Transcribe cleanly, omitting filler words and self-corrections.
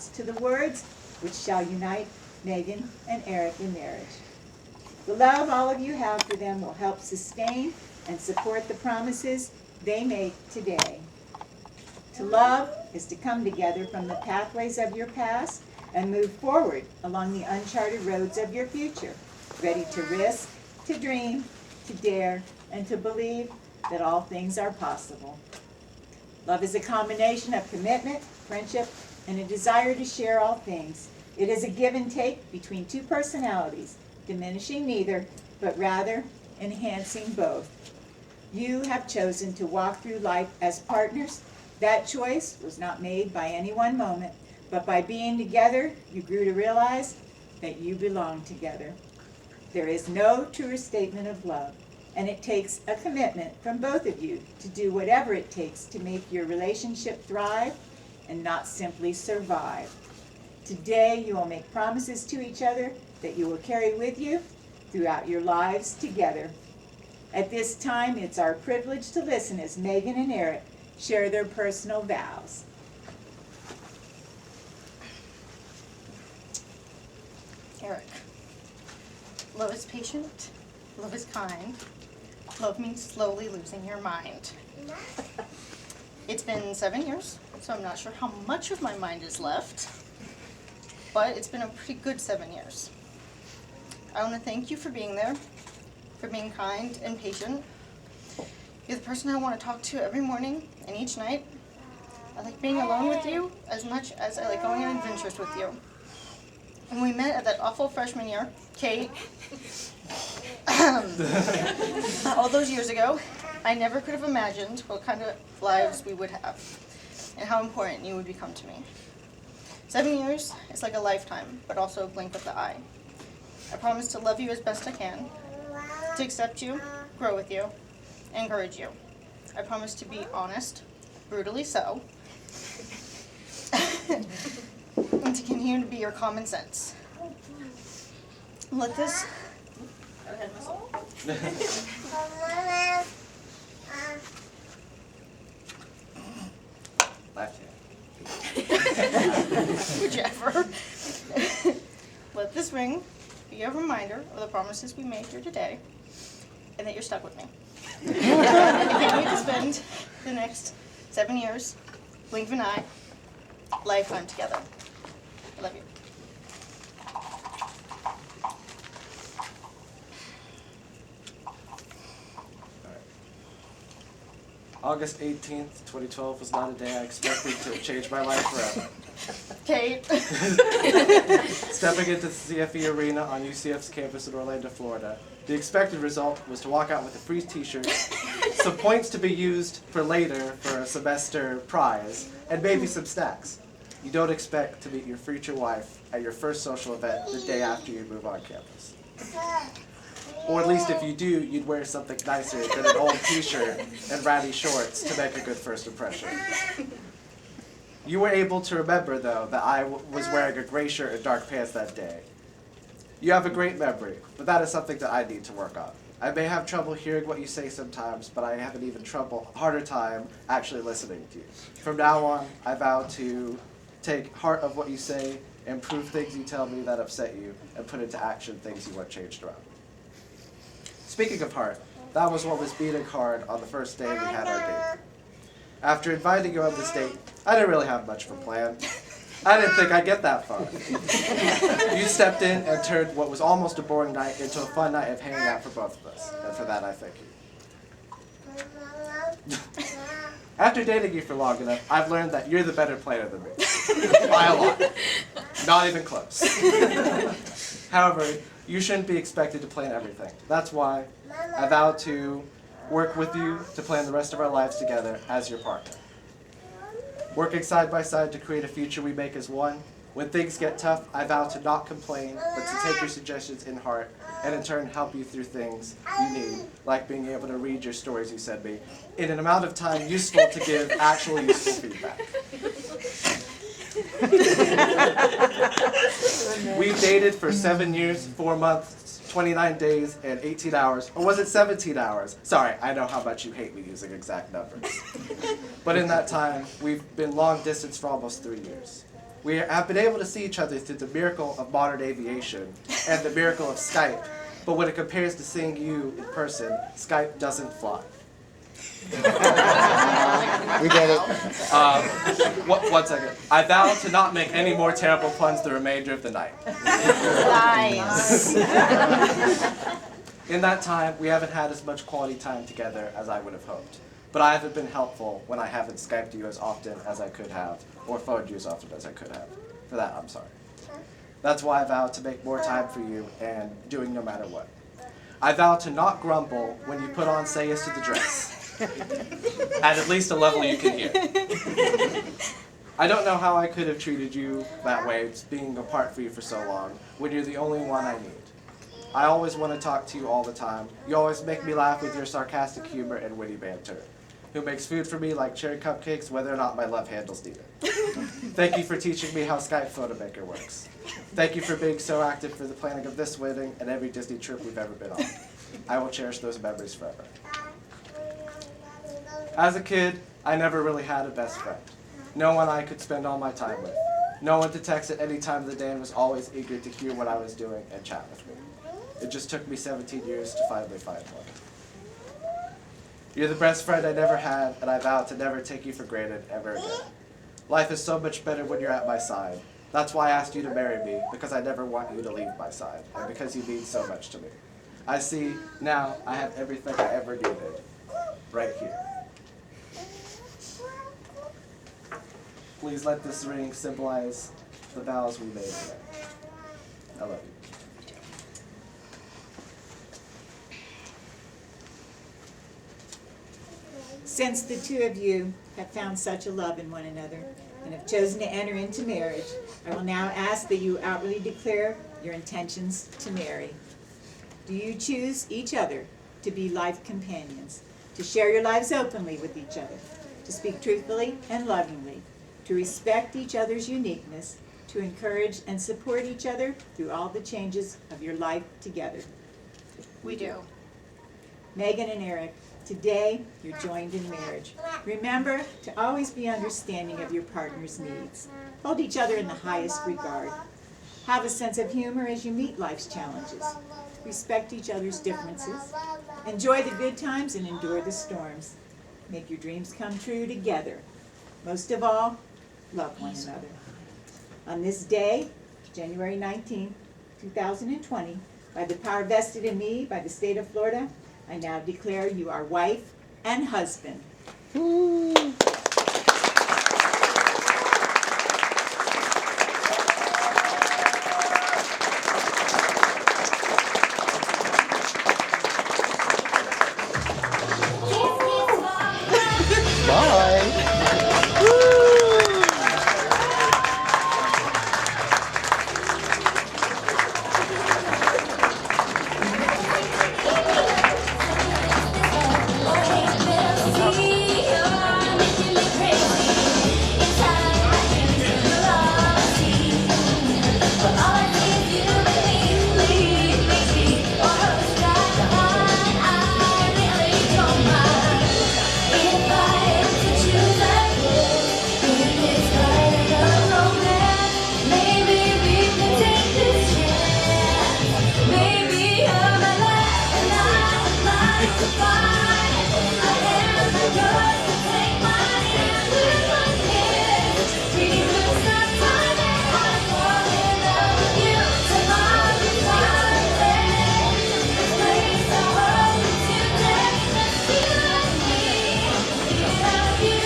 thoughts to the words which shall unite Megan and Eric in marriage. The love all of you have for them will help sustain and support the promises they make today. To love is to come together from the pathways of your past and move forward along the uncharted roads of your future, ready to risk, to dream, to dare, and to believe that all things are possible. Love is a combination of commitment, friendship, and a desire to share all things. It is a give and take between two personalities, diminishing neither, but rather enhancing both. You have chosen to walk through life as partners. That choice was not made by any one moment, but by being together, you grew to realize that you belong together. There is no truer statement of love, and it takes a commitment from both of you to do whatever it takes to make your relationship thrive and not simply survive. Today, you will make promises to each other that you will carry with you throughout your lives together. At this time, it's our privilege to listen as Megan and Eric share their personal vows. Eric, love is patient, love is kind, love means slowly losing your mind. It's been 7 years, so I'm not sure how much of my mind is left, but it's been a pretty good 7 years. I want to thank you for being there, for being kind and patient. You're the person I want to talk to every morning and each night. I like being alone with you as much as I like going on adventures with you. When we met at that awful freshman year, Kate, all those years ago, I never could have imagined what kind of lives we would have and how important you would become to me. 7 years is like a lifetime, but also a blink of the eye. I promise to love you as best I can, to accept you, grow with you, encourage you. I promise to be honest, brutally so, and to continue to be your common sense. Let this... Go ahead, Muscle. Left hand. Whichever. Let this ring be a reminder of the promises we made here today, and that you're stuck with me. I can't wait to spend the next 7 years, blink of an eye, lifetime together. I love you. August 18th, 2012 was not a day I expected to change my life forever. Kate. Stepping into the CFE arena on UCF's campus in Orlando, Florida, the expected result was to walk out with a free t-shirt, some points to be used for later for a semester prize, and maybe some snacks. You don't expect to meet your future wife at your first social event the day after you move on campus. Or at least if you do, you'd wear something nicer than an old t-shirt and ratty shorts to make a good first impression. You were able to remember, though, that I was wearing a gray shirt and dark pants that day. You have a great memory, but that is something that I need to work on. I may have trouble hearing what you say sometimes, but I have an even harder time actually listening to you. From now on, I vow to take heart of what you say, improve things you tell me that upset you, and put into action things you want changed around. Speaking of heart, that was what was beating hard on the first day we had our date. After inviting you on this date, I didn't really have much of a plan. I didn't think I'd get that far. You stepped in and turned what was almost a boring night into a fun night of hanging out for both of us, and for that I thank you. After dating you for long enough, I've learned that you're the better player than me. By a lot. Not even close. However, you shouldn't be expected to plan everything. That's why I vow to work with you to plan the rest of our lives together as your partner. Working side by side to create a future we make as one. When things get tough, I vow to not complain, but to take your suggestions in heart, and in turn help you through things you need, like being able to read your stories you send me, in an amount of time useful to give actual useful feedback. We dated for 7 years, 4 months, 29 days, and 18 hours. Or was it 17 hours? Sorry, I know how much you hate me using exact numbers. But in that time, we've been long distance for almost 3 years. We have been able to see each other through the miracle of modern aviation and the miracle of Skype, but when it compares to seeing you in person, Skype doesn't fly. We get it. 1 second. I vow to not make any more terrible puns the remainder of the night. Nice. In that time, we haven't had as much quality time together as I would have hoped. But I haven't been helpful when I haven't Skyped you as often as I could have, or phoned you as often as I could have. For that, I'm sorry. That's why I vow to make more time for you and doing no matter what. I vow to not grumble when you put on Say Yes to the Dress. At least a level you can hear. I don't know how I could have treated you that way, being apart from you for so long, when you're the only one I need. I always want to talk to you all the time. You always make me laugh with your sarcastic humor and witty banter. Who makes food for me like cherry cupcakes, whether or not my love handles need it. Thank you for teaching me how Skype Photo Maker works. Thank you for being so active for the planning of this wedding and every Disney trip we've ever been on. I will cherish those memories forever. As a kid, I never really had a best friend. No one I could spend all my time with. No one to text at any time of the day and was always eager to hear what I was doing and chat with me. It just took me 17 years to finally find one. You're the best friend I never had, and I vow to never take you for granted ever again. Life is so much better when you're at my side. That's why I asked you to marry me, because I never want you to leave my side, and because you mean so much to me. I see, now, I have everything I ever needed, right here. Please let this ring symbolize the vows we made today. I love you. Since the two of you have found such a love in one another and have chosen to enter into marriage, I will now ask that you outwardly declare your intentions to marry. Do you choose each other to be life companions, to share your lives openly with each other, to speak truthfully and lovingly, to respect each other's uniqueness, to encourage and support each other through all the changes of your life together? We do. Megan and Eric, today you're joined in marriage. Remember to always be understanding of your partner's needs. Hold each other in the highest regard. Have a sense of humor as you meet life's challenges. Respect each other's differences. Enjoy the good times and endure the storms. Make your dreams come true together. Most of all, love one another. On this day, January 19, 2020, by the power vested in me by the state of Florida, I now declare you our wife and husband.